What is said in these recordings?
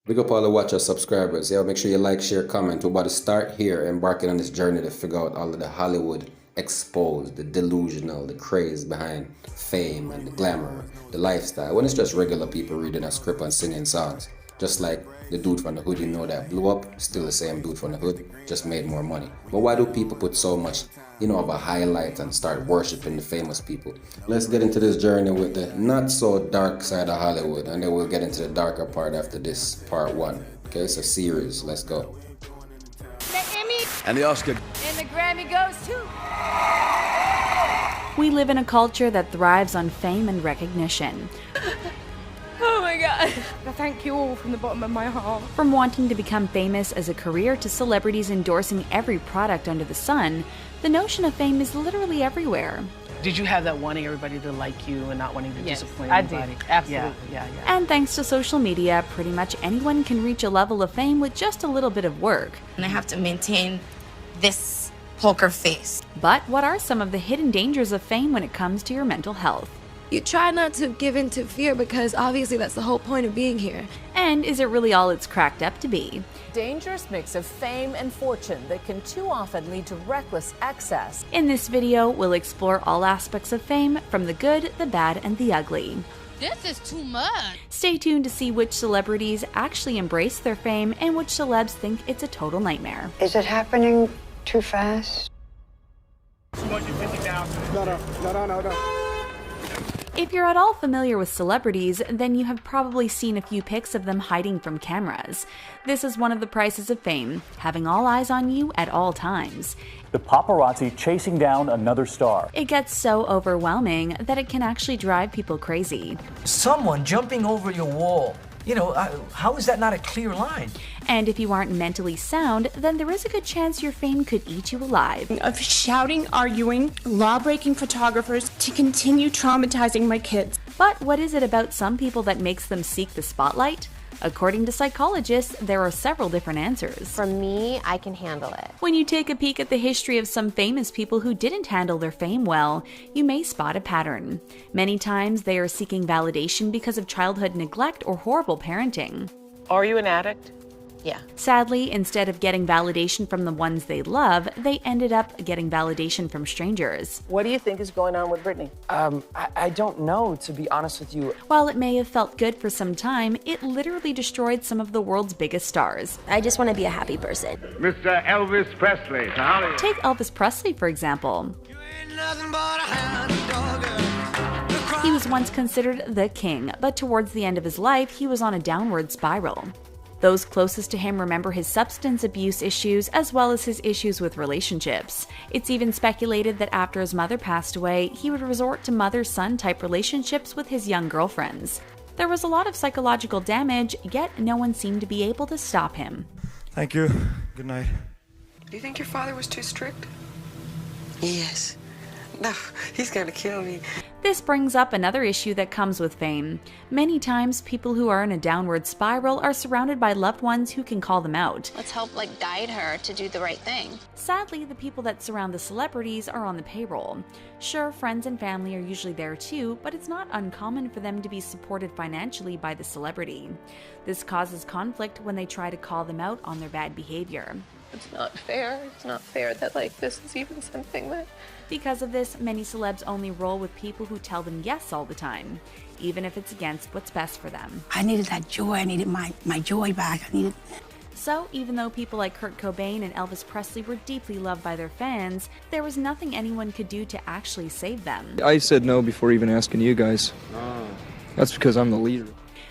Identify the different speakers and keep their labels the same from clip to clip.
Speaker 1: Big up all the watchers, subscribers. Yeah, make sure you like, share, comment. We're about to start here, embarking on this journey to figure out all of the Hollywood exposed, the delusional, the craze behind fame and the glamour, the lifestyle. When it's just regular people reading a script and singing songs. Just like the dude from the hood you know that blew up, still the same dude from the hood, just made more money. But why do people put so much, of a highlight and start worshiping the famous people? Let's get into this journey with the not so dark side of Hollywood, and then we'll get into the darker part after this part one. Okay, it's a series. Let's go.
Speaker 2: The Emmy
Speaker 3: and the Oscar
Speaker 2: and the Grammy goes to...
Speaker 4: We live in a culture that thrives on fame and recognition.
Speaker 2: Oh my God. Thank you all from the bottom of my heart.
Speaker 4: From wanting to become famous as a career to celebrities endorsing every product under the sun, the notion of fame is literally everywhere.
Speaker 5: Did you have that wanting everybody to like you and not wanting to disappoint anybody?
Speaker 2: I did. Absolutely.
Speaker 5: Yeah.
Speaker 4: And thanks to social media, pretty much anyone can reach a level of fame with just a little bit of work.
Speaker 6: And I have to maintain this poker face.
Speaker 4: But what are some of the hidden dangers of fame when it comes to your mental health?
Speaker 7: You try not to give in to fear because obviously that's the whole point of being here.
Speaker 4: And is it really all it's cracked up to be?
Speaker 8: Dangerous mix of fame and fortune that can too often lead to reckless excess.
Speaker 4: In this video, we'll explore all aspects of fame, from the good, the bad, and the ugly.
Speaker 2: This is too much.
Speaker 4: Stay tuned to see which celebrities actually embrace their fame and which celebs think it's a total nightmare.
Speaker 9: Is it happening too fast?
Speaker 10: 250,000. No.
Speaker 4: If you're at all familiar with celebrities, then you have probably seen a few pics of them hiding from cameras. This is one of the prices of fame, having all eyes on you at all times.
Speaker 11: The paparazzi chasing down another star.
Speaker 4: It gets so overwhelming that it can actually drive people crazy.
Speaker 12: Someone jumping over your wall. How is that not a clear line?
Speaker 4: And if you aren't mentally sound, then there is a good chance your fame could eat you alive.
Speaker 13: Of shouting, arguing, law-breaking photographers to continue traumatizing my kids.
Speaker 4: But what is it about some people that makes them seek the spotlight? According to psychologists, there are several different answers.
Speaker 14: For me, I can handle it.
Speaker 4: When you take a peek at the history of some famous people who didn't handle their fame well, you may spot a pattern. Many times they are seeking validation because of childhood neglect or horrible parenting.
Speaker 5: Are you an addict?
Speaker 14: Yeah.
Speaker 4: Sadly, instead of getting validation from the ones they love, they ended up getting validation from strangers.
Speaker 5: What do you think is going on with Britney?
Speaker 12: I don't know, to be honest with you.
Speaker 4: While it may have felt good for some time, it literally destroyed some of the world's biggest stars.
Speaker 7: I just want to be a happy person.
Speaker 10: Mr. Elvis Presley.
Speaker 4: Take Elvis Presley, for example. He was once considered the king, but towards the end of his life, he was on a downward spiral. Those closest to him remember his substance abuse issues as well as his issues with relationships. It's even speculated that after his mother passed away, he would resort to mother-son type relationships with his young girlfriends. There was a lot of psychological damage, yet no one seemed to be able to stop him.
Speaker 15: Thank you. Good night.
Speaker 16: Do you think your father was too strict?
Speaker 17: Yes. No, he's gonna kill me.
Speaker 4: This brings up another issue that comes with fame. Many times, people who are in a downward spiral are surrounded by loved ones who can call them out.
Speaker 18: Let's help guide her to do the right thing.
Speaker 4: Sadly, the people that surround the celebrities are on the payroll. Sure, friends and family are usually there too, but it's not uncommon for them to be supported financially by the celebrity. This causes conflict when they try to call them out on their bad behavior.
Speaker 16: It's not fair. It's not fair that this is even something that...
Speaker 4: Because of this, many celebs only roll with people who tell them yes all the time, even if it's against what's best for them.
Speaker 19: I needed that joy. I needed my joy back.
Speaker 4: So, even though people like Kurt Cobain and Elvis Presley were deeply loved by their fans, there was nothing anyone could do to actually save them.
Speaker 20: I said no before even asking you guys. That's because I'm the leader.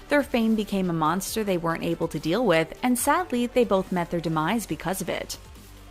Speaker 4: Their fame became a monster they weren't able to deal with, and sadly, they both met their demise because of it.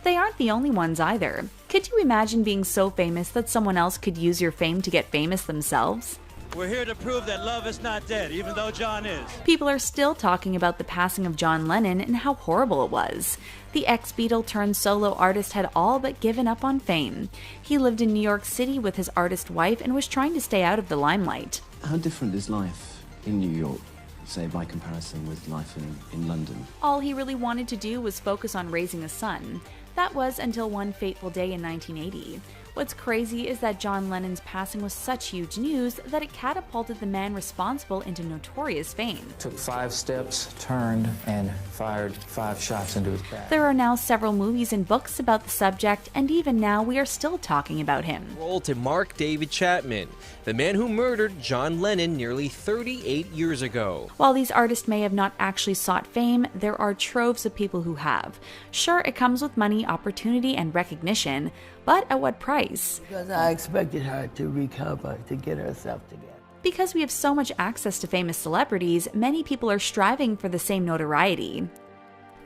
Speaker 4: They aren't the only ones either. Could you imagine being so famous that someone else could use your fame to get famous themselves?
Speaker 5: We're here to prove that love is not dead, even though John is.
Speaker 4: People are still talking about the passing of John Lennon and how horrible it was. The ex-Beatle turned solo artist had all but given up on fame. He lived in New York City with his artist wife and was trying to stay out of the limelight.
Speaker 3: How different is life in New York, say, by comparison with life in London?
Speaker 4: All he really wanted to do was focus on raising a son. That was until one fateful day in 1980. What's crazy is that John Lennon's passing was such huge news that it catapulted the man responsible into notorious fame.
Speaker 21: Took 5 steps, turned, and fired 5 shots into his back.
Speaker 4: There are now several movies and books about the subject, and even now we are still talking about him.
Speaker 22: Roll to Mark David Chapman, the man who murdered John Lennon nearly 38 years ago.
Speaker 4: While these artists may have not actually sought fame, there are troves of people who have. Sure, it comes with money, opportunity, and recognition, but at what price?
Speaker 23: Because I expected her to recover, to get herself together.
Speaker 4: Because we have so much access to famous celebrities, many people are striving for the same notoriety.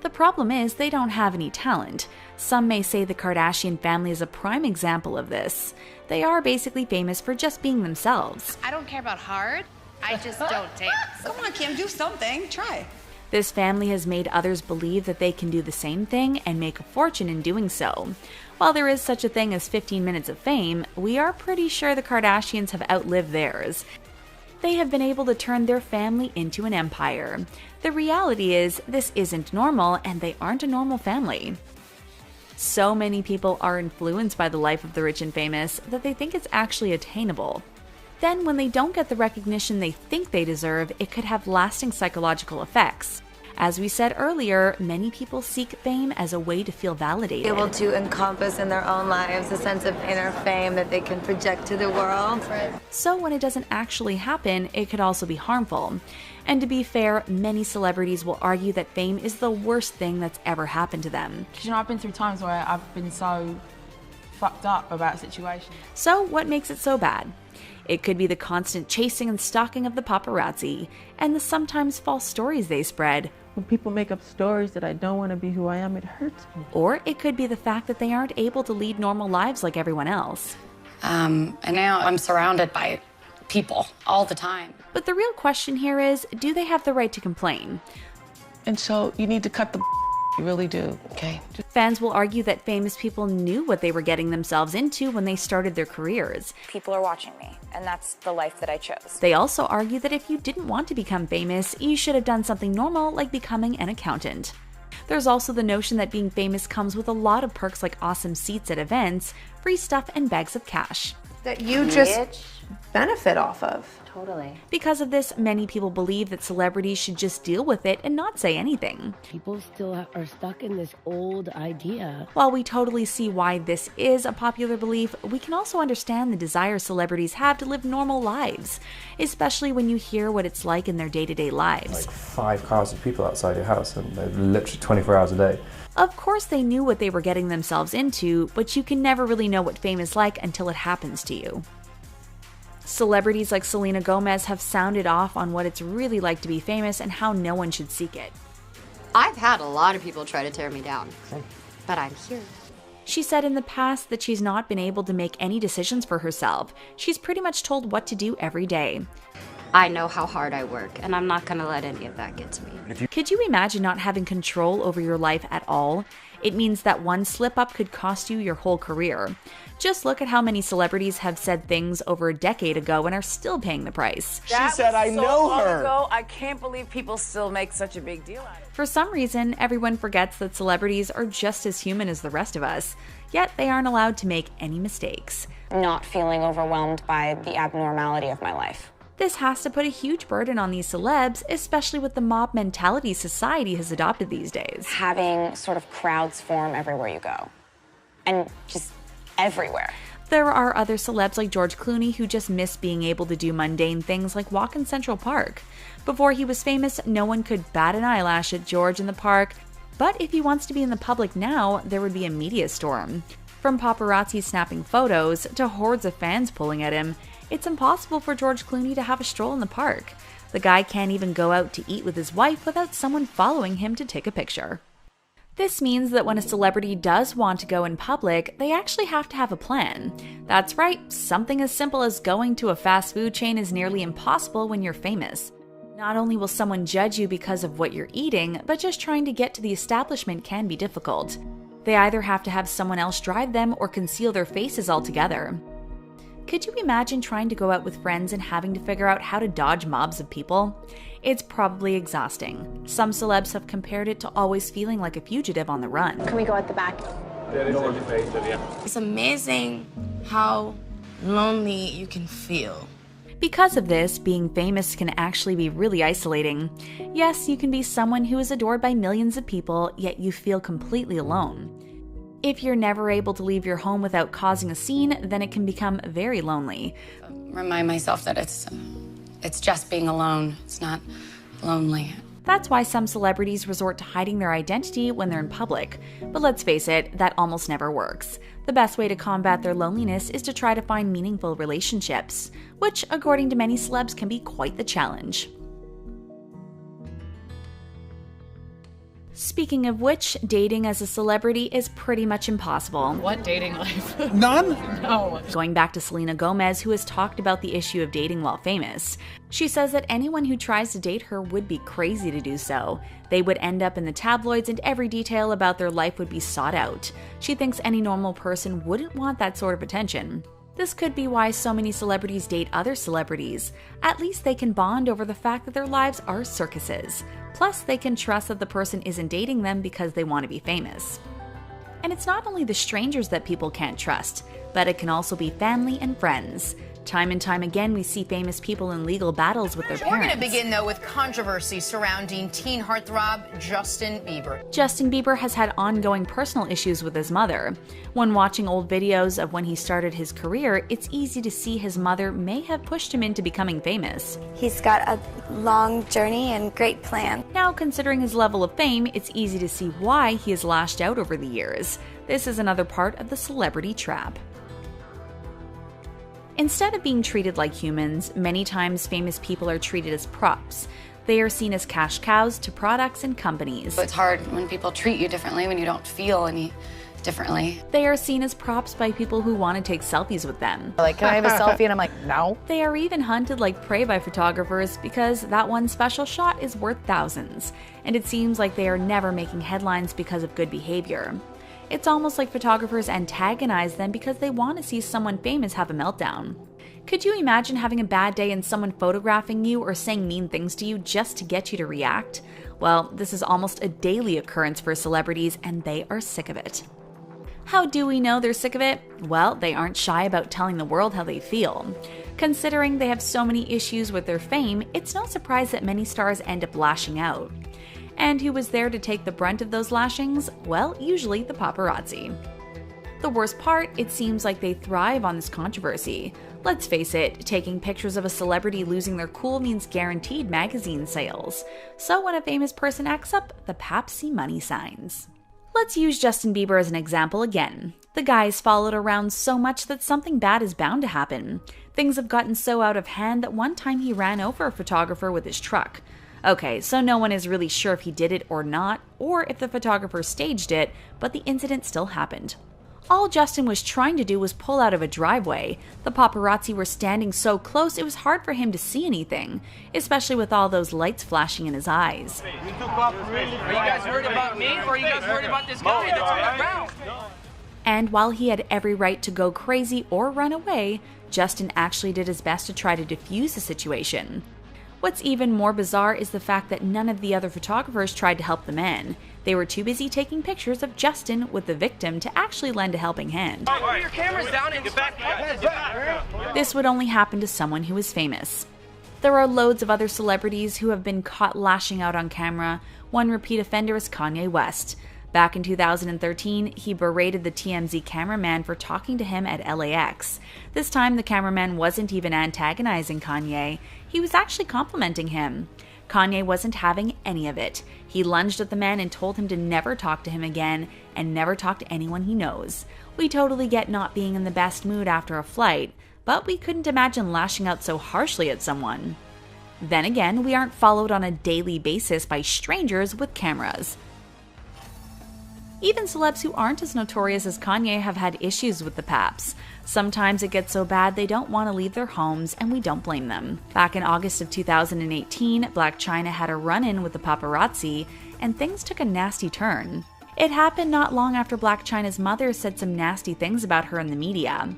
Speaker 4: The problem is they don't have any talent. Some may say the Kardashian family is a prime example of this. They are basically famous for just being themselves.
Speaker 18: I don't care about hard, I just don't dance.
Speaker 24: Come on, Kim, do something. Try.
Speaker 4: This family has made others believe that they can do the same thing and make a fortune in doing so. While there is such a thing as 15 minutes of fame, we are pretty sure the Kardashians have outlived theirs. They have been able to turn their family into an empire. The reality is, this isn't normal, and they aren't a normal family. So many people are influenced by the life of the rich and famous that they think it's actually attainable. Then, when they don't get the recognition they think they deserve, it could have lasting psychological effects. As we said earlier, many people seek fame as a way to feel validated.
Speaker 25: Able to encompass in their own lives a sense of inner fame that they can project to the world.
Speaker 4: So when it doesn't actually happen, it could also be harmful. And to be fair, many celebrities will argue that fame is the worst thing that's ever happened to them.
Speaker 2: You know, I've been through times where I've been so fucked up about situations.
Speaker 4: So what makes it so bad? It could be the constant chasing and stalking of the paparazzi, and the sometimes false stories they spread.
Speaker 5: When people make up stories that I don't want to be who I am, it hurts me.
Speaker 4: Or it could be the fact that they aren't able to lead normal lives like everyone else.
Speaker 6: And now I'm surrounded by people all the time.
Speaker 4: But the real question here is, do they have the right to complain?
Speaker 5: And so you need to cut the you really do. Okay.
Speaker 4: Fans will argue that famous people knew what they were getting themselves into when they started their careers.
Speaker 26: People are watching me, and that's the life that I chose.
Speaker 4: They also argue that if you didn't want to become famous, you should have done something normal like becoming an accountant. There's also the notion that being famous comes with a lot of perks like awesome seats at events, free stuff, and bags of cash.
Speaker 16: That you just benefit off of.
Speaker 6: Totally.
Speaker 4: Because of this, many people believe that celebrities should just deal with it and not say anything.
Speaker 23: People still are stuck in this old idea.
Speaker 4: While we totally see why this is a popular belief, we can also understand the desire celebrities have to live normal lives, especially when you hear what it's like in their day-to-day lives.
Speaker 15: Like 5 cars of people outside your house, and they're literally 24 hours a day.
Speaker 4: Of course they knew what they were getting themselves into, but you can never really know what fame is like until it happens to you. Celebrities like Selena Gomez have sounded off on what it's really like to be famous and how no one should seek it.
Speaker 14: I've had a lot of people try to tear me down, but I'm here.
Speaker 4: She said in the past that she's not been able to make any decisions for herself. She's pretty much told what to do every day.
Speaker 14: I know how hard I work, and I'm not going to let any of that get to me.
Speaker 4: Could you imagine not having control over your life at all? It means that one slip-up could cost you your whole career. Just look at how many celebrities have said things over a decade ago and are still paying the price.
Speaker 12: She said, I know her.
Speaker 5: Ago, I can't believe people still make such a big deal out of it.
Speaker 4: For some reason, everyone forgets that celebrities are just as human as the rest of us, yet they aren't allowed to make any mistakes.
Speaker 18: Not feeling overwhelmed by the abnormality of my life.
Speaker 4: This has to put a huge burden on these celebs, especially with the mob mentality society has adopted these days.
Speaker 18: Having sort of crowds form everywhere you go. And just everywhere.
Speaker 4: There are other celebs like George Clooney who just miss being able to do mundane things like walk in Central Park. Before he was famous, no one could bat an eyelash at George in the park, but if he wants to be in the public now, there would be a media storm. From paparazzi snapping photos to hordes of fans pulling at him, it's impossible for George Clooney to have a stroll in the park. The guy can't even go out to eat with his wife without someone following him to take a picture. This means that when a celebrity does want to go in public, they actually have to have a plan. That's right, something as simple as going to a fast food chain is nearly impossible when you're famous. Not only will someone judge you because of what you're eating, but just trying to get to the establishment can be difficult. They either have to have someone else drive them or conceal their faces altogether. Could you imagine trying to go out with friends and having to figure out how to dodge mobs of people? It's probably exhausting. Some celebs have compared it to always feeling like a fugitive on the run.
Speaker 18: Can we go at the back?
Speaker 25: It's amazing
Speaker 1: how lonely you can feel.
Speaker 4: Because of this, being famous can actually be really isolating. Yes, you can be someone who is adored by millions of people, yet you feel completely alone. If you're never able to leave your home without causing a scene, then it can become very lonely.
Speaker 6: Remind myself that it's just being alone. It's not lonely.
Speaker 4: That's why some celebrities resort to hiding their identity when they're in public. But let's face it, that almost never works. The best way to combat their loneliness is to try to find meaningful relationships, which, according to many celebs, can be quite the challenge. Speaking of which, dating as a celebrity is pretty much impossible.
Speaker 7: What dating life?
Speaker 8: None?
Speaker 7: No.
Speaker 4: Going back to Selena Gomez, who has talked about the issue of dating while famous. She says that anyone who tries to date her would be crazy to do so. They would end up in the tabloids and every detail about their life would be sought out. She thinks any normal person wouldn't want that sort of attention. This could be why so many celebrities date other celebrities. At least they can bond over the fact that their lives are circuses. Plus, they can trust that the person isn't dating them because they want to be famous. And it's not only the strangers that people can't trust, but it can also be family and friends. Time and time again, we see famous people in legal battles with their parents.
Speaker 9: We're going to begin, though, with controversy surrounding teen heartthrob Justin Bieber.
Speaker 4: Justin Bieber has had ongoing personal issues with his mother. When watching old videos of when he started his career, it's easy to see his mother may have pushed him into becoming famous.
Speaker 25: He's got a long journey and great plan.
Speaker 4: Now, considering his level of fame, it's easy to see why he has lashed out over the years. This is another part of the celebrity trap. Instead of being treated like humans, many times famous people are treated as props. They are seen as cash cows to products and companies.
Speaker 6: It's hard when people treat you differently, when you don't feel any differently.
Speaker 4: They are seen as props by people who want to take selfies with them.
Speaker 7: Like, can I have a selfie? And I'm like, no.
Speaker 4: They are even hunted like prey by photographers because that one special shot is worth thousands. And it seems like they are never making headlines because of good behavior. It's almost like photographers antagonize them because they want to see someone famous have a meltdown. Could you imagine having a bad day and someone photographing you or saying mean things to you just to get you to react? Well, this is almost a daily occurrence for celebrities, and they are sick of it. How do we know they're sick of it? Well, they aren't shy about telling the world how they feel. Considering they have so many issues with their fame, it's no surprise that many stars end up lashing out. And who was there to take the brunt of those lashings? Well, usually the paparazzi. The worst part, it seems like they thrive on this controversy. Let's face it, taking pictures of a celebrity losing their cool means guaranteed magazine sales. So when a famous person acts up, the paps see money signs. Let's use Justin Bieber as an example again. The guy is followed around so much that something bad is bound to happen. Things have gotten so out of hand that one time he ran over a photographer with his truck. Okay, so no one is really sure if he did it or not, or if the photographer staged it, but the incident still happened. All Justin was trying to do was pull out of a driveway. The paparazzi were standing so close it was hard for him to see anything, especially with all those lights flashing in his eyes.
Speaker 11: Are you guys worried about me, or are you guys worried about this guy that's on the ground?
Speaker 4: And while he had every right to go crazy or run away, Justin actually did his best to try to defuse the situation. What's even more bizarre is the fact that none of the other photographers tried to help the man. They were too busy taking pictures of Justin with the victim to actually lend a helping hand.
Speaker 11: Put your cameras down and get back.
Speaker 4: This would only happen to someone who is famous. There are loads of other celebrities who have been caught lashing out on camera. One repeat offender is Kanye West. Back in 2013, he berated the TMZ cameraman for talking to him at LAX. This time, the cameraman wasn't even antagonizing Kanye. He was actually complimenting him. Kanye wasn't having any of it. He lunged at the man and told him to never talk to him again and never talk to anyone he knows. We totally get not being in the best mood after a flight, but we couldn't imagine lashing out so harshly at someone. Then again, we aren't followed on a daily basis by strangers with cameras. Even celebs who aren't as notorious as Kanye have had issues with the paps. Sometimes it gets so bad they don't want to leave their homes, and we don't blame them. Back in August of 2018, Blac Chyna had a run-in with the paparazzi, and things took a nasty turn. It happened not long after Blac Chyna's mother said some nasty things about her in the media.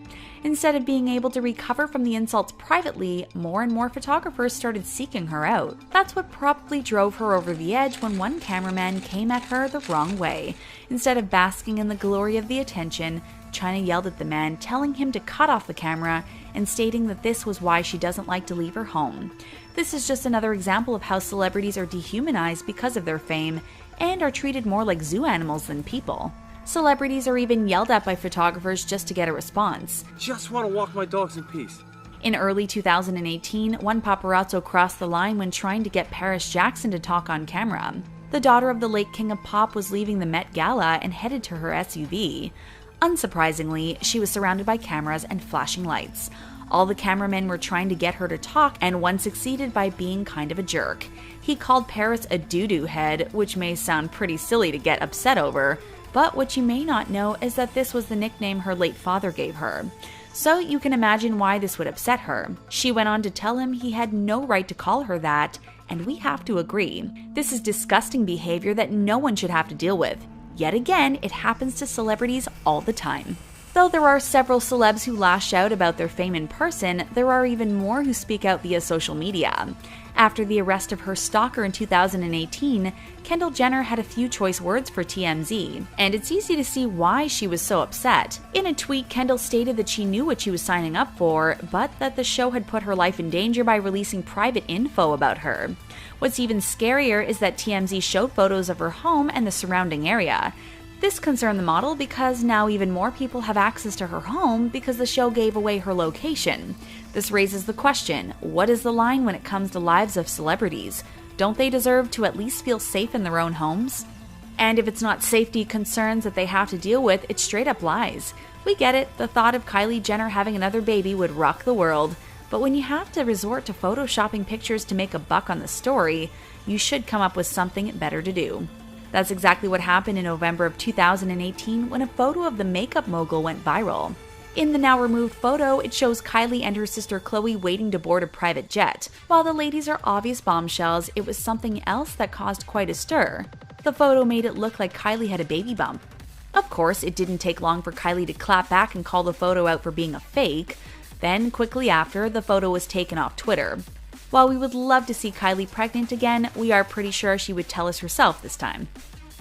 Speaker 4: Instead of being able to recover from the insults privately, more and more photographers started seeking her out. That's what probably drove her over the edge when one cameraman came at her the wrong way. Instead of basking in the glory of the attention, China yelled at the man, telling him to cut off the camera and stating that this was why she doesn't like to leave her home. This is just another example of how celebrities are dehumanized because of their fame and are treated more like zoo animals than people. Celebrities are even yelled at by photographers just to get a response.
Speaker 8: Just want to walk my dogs in peace.
Speaker 4: In early 2018, one paparazzo crossed the line when trying to get Paris Jackson to talk on camera. The daughter of the late King of Pop was leaving the Met Gala and headed to her SUV. Unsurprisingly, she was surrounded by cameras and flashing lights. All the cameramen were trying to get her to talk, and one succeeded by being kind of a jerk. He called Paris a doo-doo head, which may sound pretty silly to get upset over, but what you may not know is that this was the nickname her late father gave her. So you can imagine why this would upset her. She went on to tell him he had no right to call her that, and we have to agree. This is disgusting behavior that no one should have to deal with. Yet again, it happens to celebrities all the time. Though there are several celebs who lash out about their fame in person, there are even more who speak out via social media. After the arrest of her stalker in 2018, Kendall Jenner had a few choice words for TMZ, and it's easy to see why she was so upset. In a tweet, Kendall stated that she knew what she was signing up for, but that the show had put her life in danger by releasing private info about her. What's even scarier is that TMZ showed photos of her home and the surrounding area. This concerned the model because now even more people have access to her home because the show gave away her location. This raises the question, what is the line when it comes to lives of celebrities? Don't they deserve to at least feel safe in their own homes? And if it's not safety concerns that they have to deal with, it's straight up lies. We get it, the thought of Kylie Jenner having another baby would rock the world, but when you have to resort to photoshopping pictures to make a buck on the story, you should come up with something better to do. That's exactly what happened in November of 2018 when a photo of the makeup mogul went viral. In the now removed photo, it shows Kylie and her sister Khloe waiting to board a private jet. While the ladies are obvious bombshells, it was something else that caused quite a stir. The photo made it look like Kylie had a baby bump. Of course, it didn't take long for Kylie to clap back and call the photo out for being a fake. Then, quickly after, the photo was taken off Twitter. While we would love to see Kylie pregnant again, we are pretty sure she would tell us herself this time.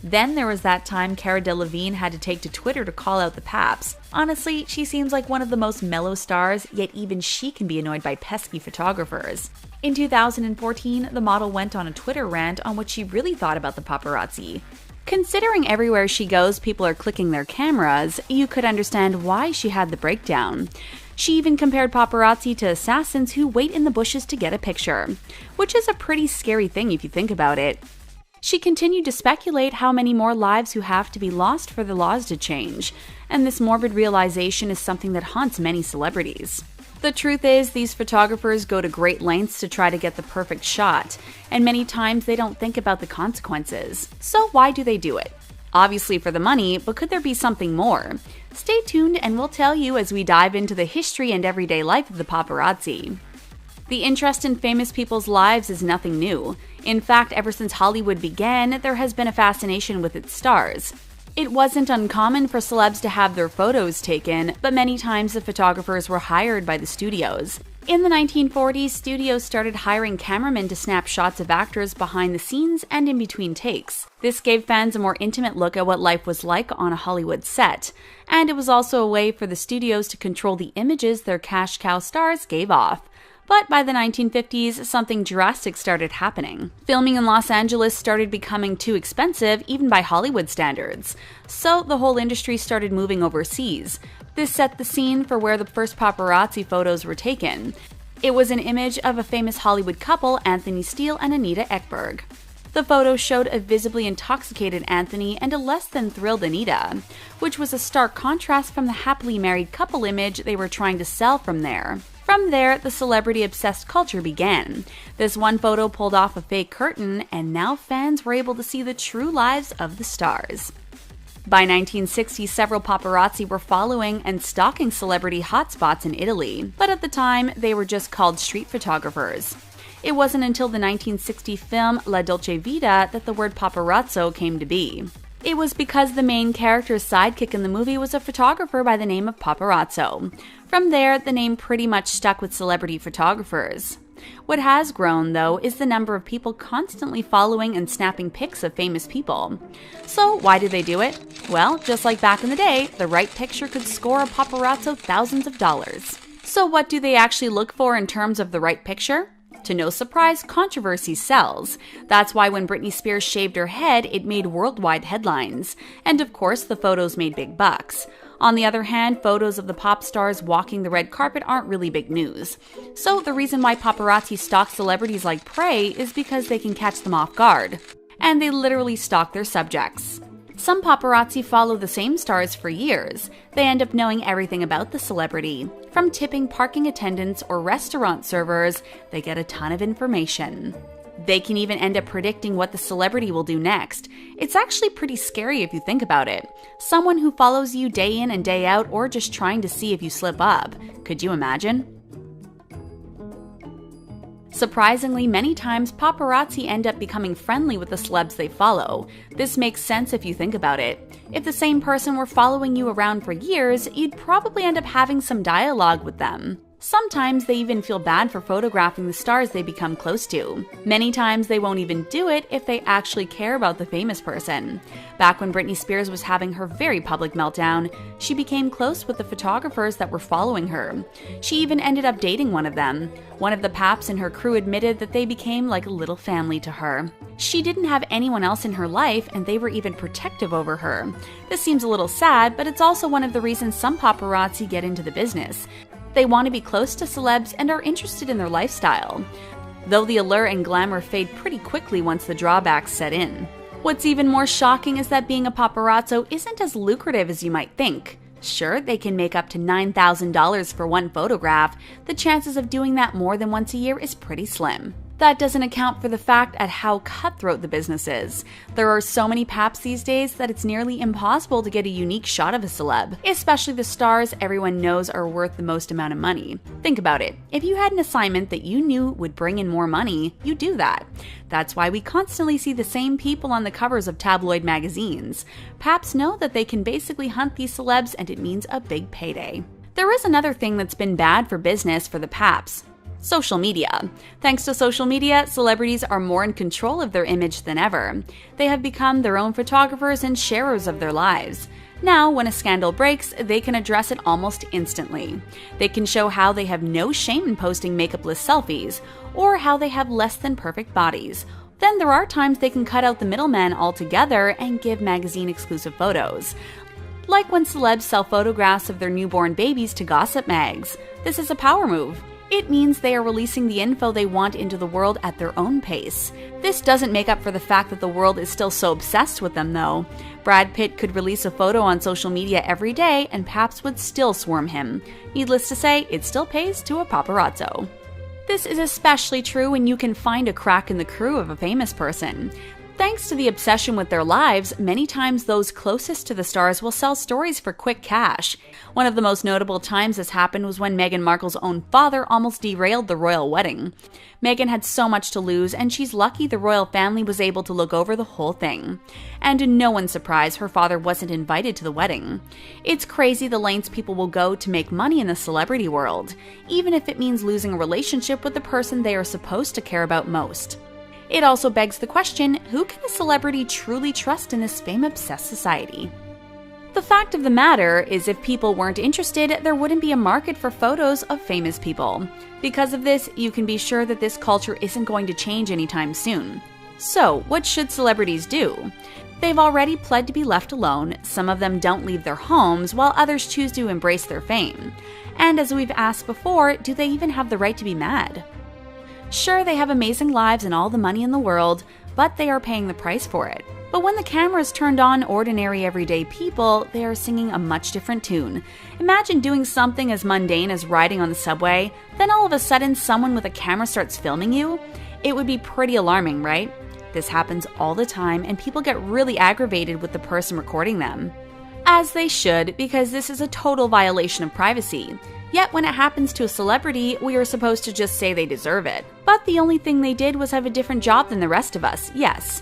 Speaker 4: Then there was that time Cara Delevingne had to take to Twitter to call out the paps. Honestly, she seems like one of the most mellow stars, yet even she can be annoyed by pesky photographers. In 2014, the model went on a Twitter rant on what she really thought about the paparazzi. Considering everywhere she goes people are clicking their cameras, you could understand why she had the breakdown. She even compared paparazzi to assassins who wait in the bushes to get a picture, which is a pretty scary thing if you think about it. She continued to speculate how many more lives who have to be lost for the laws to change, and this morbid realization is something that haunts many celebrities. The truth is, these photographers go to great lengths to try to get the perfect shot, and many times they don't think about the consequences. So why do they do it? Obviously for the money, but could there be something more? Stay tuned and we'll tell you as we dive into the history and everyday life of the paparazzi. The interest in famous people's lives is nothing new. In fact, ever since Hollywood began, there has been a fascination with its stars. It wasn't uncommon for celebs to have their photos taken, but many times the photographers were hired by the studios. In the 1940s, studios started hiring cameramen to snap shots of actors behind the scenes and in between takes. This gave fans a more intimate look at what life was like on a Hollywood set, and it was also a way for the studios to control the images their cash cow stars gave off. But by the 1950s, something drastic started happening. Filming in Los Angeles started becoming too expensive, even by Hollywood standards. So the whole industry started moving overseas. This set the scene for where the first paparazzi photos were taken. It was an image of a famous Hollywood couple, Anthony Steele and Anita Ekberg. The photo showed a visibly intoxicated Anthony and a less than thrilled Anita, which was a stark contrast from the happily married couple image they were trying to sell from there. From there, the celebrity-obsessed culture began. This one photo pulled off a fake curtain, and now fans were able to see the true lives of the stars. By 1960, several paparazzi were following and stalking celebrity hotspots in Italy, but at the time, they were just called street photographers. It wasn't until the 1960 film La Dolce Vita that the word paparazzo came to be. It was because the main character's sidekick in the movie was a photographer by the name of Paparazzo. From there, the name pretty much stuck with celebrity photographers. What has grown, though, is the number of people constantly following and snapping pics of famous people. So why do they do it? Well, just like back in the day, the right picture could score a paparazzo thousands of dollars. So what do they actually look for in terms of the right picture? To no surprise, controversy sells. That's why when Britney Spears shaved her head, it made worldwide headlines. And of course, the photos made big bucks. On the other hand, photos of the pop stars walking the red carpet aren't really big news. So the reason why paparazzi stalk celebrities like prey is because they can catch them off guard. And they literally stalk their subjects. Some paparazzi follow the same stars for years. They end up knowing everything about the celebrity. From tipping parking attendants or restaurant servers, they get a ton of information. They can even end up predicting what the celebrity will do next. It's actually pretty scary if you think about it. Someone who follows you day in and day out, or just trying to see if you slip up. Could you imagine? Surprisingly, many times paparazzi end up becoming friendly with the celebs they follow. This makes sense if you think about it. If the same person were following you around for years, you'd probably end up having some dialogue with them. Sometimes they even feel bad for photographing the stars they become close to. Many times they won't even do it if they actually care about the famous person. Back when Britney Spears was having her very public meltdown, she became close with the photographers that were following her. She even ended up dating one of them. One of the paps in her crew admitted that they became like a little family to her. She didn't have anyone else in her life, and they were even protective over her. This seems a little sad, but it's also one of the reasons some paparazzi get into the business. They want to be close to celebs and are interested in their lifestyle. Though the allure and glamour fade pretty quickly once the drawbacks set in. What's even more shocking is that being a paparazzo isn't as lucrative as you might think. Sure, they can make up to $9,000 for one photograph. The chances of doing that more than once a year is pretty slim. That doesn't account for the fact at how cutthroat the business is. There are so many paps these days that it's nearly impossible to get a unique shot of a celeb, especially the stars everyone knows are worth the most amount of money. Think about it. If you had an assignment that you knew would bring in more money, you'd do that. That's why we constantly see the same people on the covers of tabloid magazines. Paps know that they can basically hunt these celebs, and it means a big payday. There is another thing that's been bad for business for the paps. Social media. Thanks to social media, celebrities are more in control of their image than ever. They have become their own photographers and sharers of their lives. Now, when a scandal breaks, they can address it almost instantly. They can show how they have no shame in posting makeupless selfies, or how they have less than perfect bodies. Then there are times they can cut out the middleman altogether and give magazine-exclusive photos. Like when celebs sell photographs of their newborn babies to gossip mags. This is a power move. It means they are releasing the info they want into the world at their own pace. This doesn't make up for the fact that the world is still so obsessed with them, though. Brad Pitt could release a photo on social media every day and paps would still swarm him. Needless to say, it still pays to a paparazzo. This is especially true when you can find a crack in the crew of a famous person. Thanks to the obsession with their lives, many times those closest to the stars will sell stories for quick cash. One of the most notable times this happened was when Meghan Markle's own father almost derailed the royal wedding. Meghan had so much to lose, and she's lucky the royal family was able to look over the whole thing. And to no one's surprise, her father wasn't invited to the wedding. It's crazy the lengths people will go to make money in the celebrity world, even if it means losing a relationship with the person they are supposed to care about most. It also begs the question, who can a celebrity truly trust in this fame-obsessed society? The fact of the matter is, if people weren't interested, there wouldn't be a market for photos of famous people. Because of this, you can be sure that this culture isn't going to change anytime soon. So, what should celebrities do? They've already pled to be left alone. Some of them don't leave their homes, while others choose to embrace their fame. And as we've asked before, do they even have the right to be mad? Sure, they have amazing lives and all the money in the world, but they are paying the price for it. But when the camera is turned on ordinary everyday people, they are singing a much different tune. Imagine doing something as mundane as riding on the subway, then all of a sudden someone with a camera starts filming you. It would be pretty alarming, right? This happens all the time, and people get really aggravated with the person recording them. As they should, because this is a total violation of privacy. Yet when it happens to a celebrity, we are supposed to just say they deserve it. But the only thing they did was have a different job than the rest of us, yes.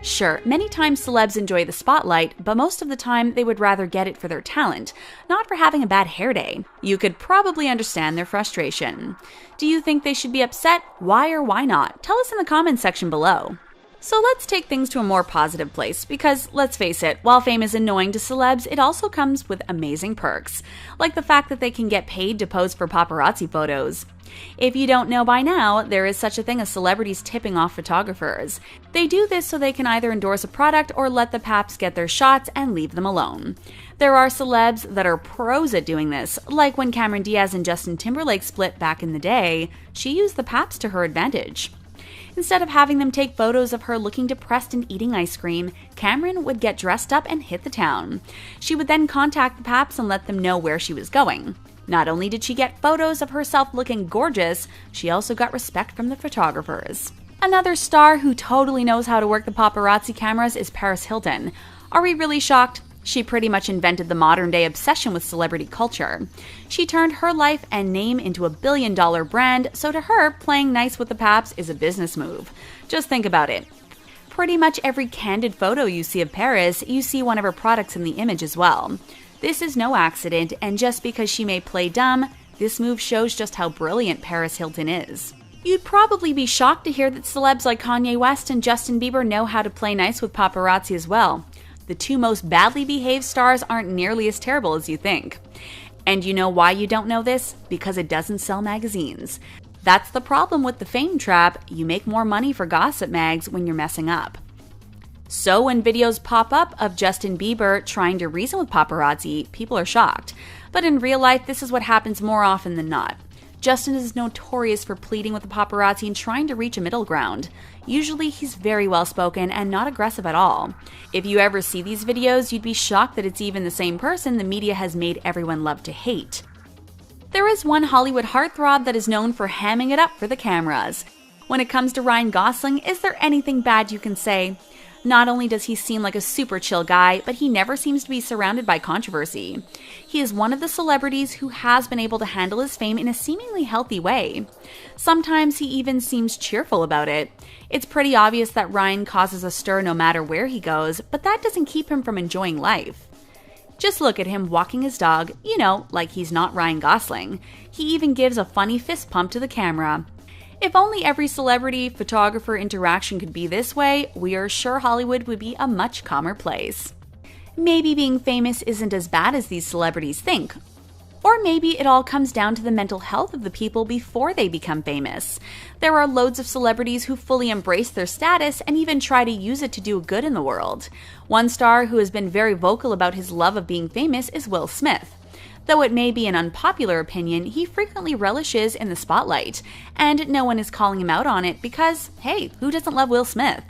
Speaker 4: Sure, many times celebs enjoy the spotlight, but most of the time they would rather get it for their talent, not for having a bad hair day. You could probably understand their frustration. Do you think they should be upset? Why or why not? Tell us in the comments section below. So let's take things to a more positive place, because let's face it, while fame is annoying to celebs, it also comes with amazing perks, like the fact that they can get paid to pose for paparazzi photos. If you don't know by now, there is such a thing as celebrities tipping off photographers. They do this so they can either endorse a product or let the paps get their shots and leave them alone. There are celebs that are pros at doing this, like when Cameron Diaz and Justin Timberlake split back in the day, she used the paps to her advantage. Instead of having them take photos of her looking depressed and eating ice cream, Cameron would get dressed up and hit the town. She would then contact the paps and let them know where she was going. Not only did she get photos of herself looking gorgeous, she also got respect from the photographers. Another star who totally knows how to work the paparazzi cameras is Paris Hilton. Are we really shocked? She pretty much invented the modern-day obsession with celebrity culture. She turned her life and name into a billion-dollar brand, so to her, playing nice with the paps is a business move. Just think about it. Pretty much every candid photo you see of Paris, you see one of her products in the image as well. This is no accident, and just because she may play dumb, this move shows just how brilliant Paris Hilton is. You'd probably be shocked to hear that celebs like Kanye West and Justin Bieber know how to play nice with paparazzi as well. The two most badly behaved stars aren't nearly as terrible as you think. And you know why you don't know this? Because it doesn't sell magazines. That's the problem with the fame trap. You make more money for gossip mags when you're messing up. So when videos pop up of Justin Bieber trying to reason with paparazzi, people are shocked. But in real life, this is what happens more often than not. Justin is notorious for pleading with the paparazzi and trying to reach a middle ground. Usually, he's very well-spoken and not aggressive at all. If you ever see these videos, you'd be shocked that it's even the same person the media has made everyone love to hate. There is one Hollywood heartthrob that is known for hamming it up for the cameras. When it comes to Ryan Gosling, is there anything bad you can say? Not only does he seem like a super chill guy, but he never seems to be surrounded by controversy. He is one of the celebrities who has been able to handle his fame in a seemingly healthy way. Sometimes he even seems cheerful about it. It's pretty obvious that Ryan causes a stir no matter where he goes, but that doesn't keep him from enjoying life. Just look at him walking his dog, like he's not Ryan Gosling. He even gives a funny fist pump to the camera. If only every celebrity photographer interaction could be this way, we are sure Hollywood would be a much calmer place. Maybe being famous isn't as bad as these celebrities think. Or maybe it all comes down to the mental health of the people before they become famous. There are loads of celebrities who fully embrace their status and even try to use it to do good in the world. One star who has been very vocal about his love of being famous is Will Smith. Though it may be an unpopular opinion, he frequently relishes in the spotlight, and no one is calling him out on it because, hey, who doesn't love Will Smith?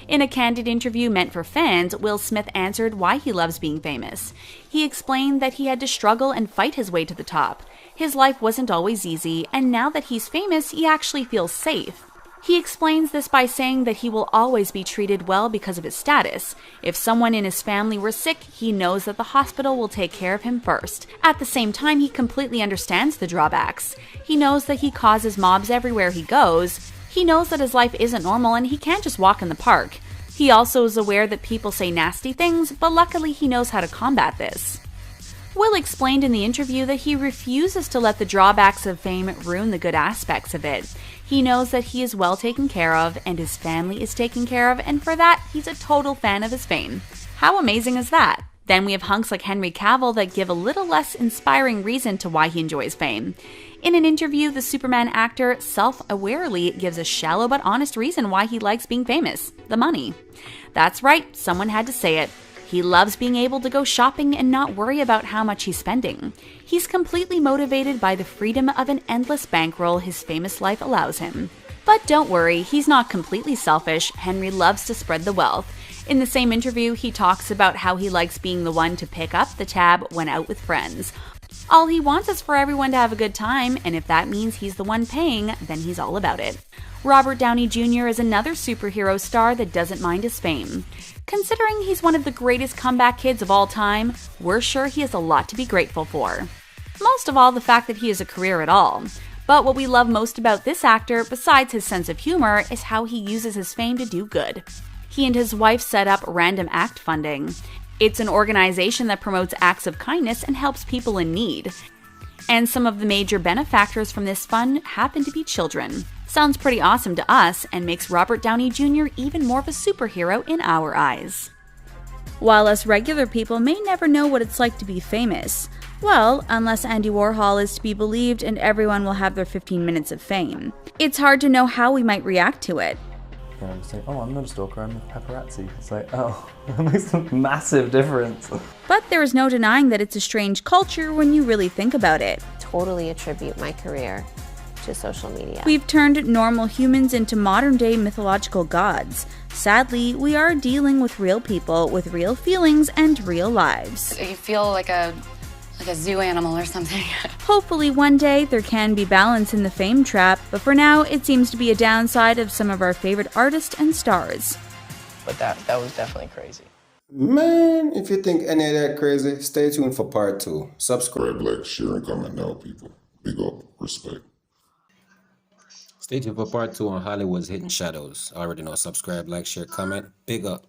Speaker 4: In a candid interview meant for fans, Will Smith answered why he loves being famous. He explained that he had to struggle and fight his way to the top. His life wasn't always easy, and now that he's famous, he actually feels safe. He explains this by saying that he will always be treated well because of his status. If someone in his family were sick, he knows that the hospital will take care of him first. At the same time, he completely understands the drawbacks. He knows that he causes mobs everywhere he goes. He knows that his life isn't normal and he can't just walk in the park. He also is aware that people say nasty things, but luckily he knows how to combat this. Will explained in the interview that he refuses to let the drawbacks of fame ruin the good aspects of it. He knows that he is well taken care of and his family is taken care of, and for that, he's a total fan of his fame. How amazing is that? Then we have hunks like Henry Cavill that give a little less inspiring reason to why he enjoys fame. In an interview, the Superman actor self-awarely gives a shallow but honest reason why he likes being famous: the money. That's right, someone had to say it. He loves being able to go shopping and not worry about how much he's spending. He's completely motivated by the freedom of an endless bankroll his famous life allows him. But don't worry, he's not completely selfish. Henry loves to spread the wealth. In the same interview, he talks about how he likes being the one to pick up the tab when out with friends. All he wants is for everyone to have a good time, and if that means he's the one paying, then he's all about it. Robert Downey Jr. is another superhero star that doesn't mind his fame. Considering he's one of the greatest comeback kids of all time, we're sure he has a lot to be grateful for. Most of all, the fact that he has a career at all. But what we love most about this actor, besides his sense of humor, is how he uses his fame to do good. He and his wife set up Random Act Funding. It's an organization that promotes acts of kindness and helps people in need. And some of the major benefactors from this fund happen to be children. Sounds pretty awesome to us and makes Robert Downey Jr. even more of a superhero in our eyes. While us regular people may never know what it's like to be famous, well, unless Andy Warhol is to be believed and everyone will have their 15 minutes of fame, it's hard to know how we might react to it.
Speaker 15: You know, just saying, oh, I'm not a stalker, I'm a paparazzi. It's like, oh, that makes a massive difference.
Speaker 4: But there is no denying that it's a strange culture when you really think about it.
Speaker 3: Totally attribute my career to social media.
Speaker 4: We've turned normal humans into modern-day mythological gods. Sadly, we are dealing with real people with real feelings and real lives.
Speaker 6: You feel like a zoo animal or something.
Speaker 4: Hopefully one day there can be balance in the fame trap, but for now it seems to be a downside of some of our favorite artists and stars.
Speaker 11: But that was definitely crazy.
Speaker 10: Man, if you think any of that crazy, stay tuned for part 2. Subscribe,
Speaker 13: like, share, and comment now, people. Big up, respect.
Speaker 17: Stay tuned for part 2 on Hollywood's Hidden Shadows. Already know, subscribe, like, share, comment. Big up.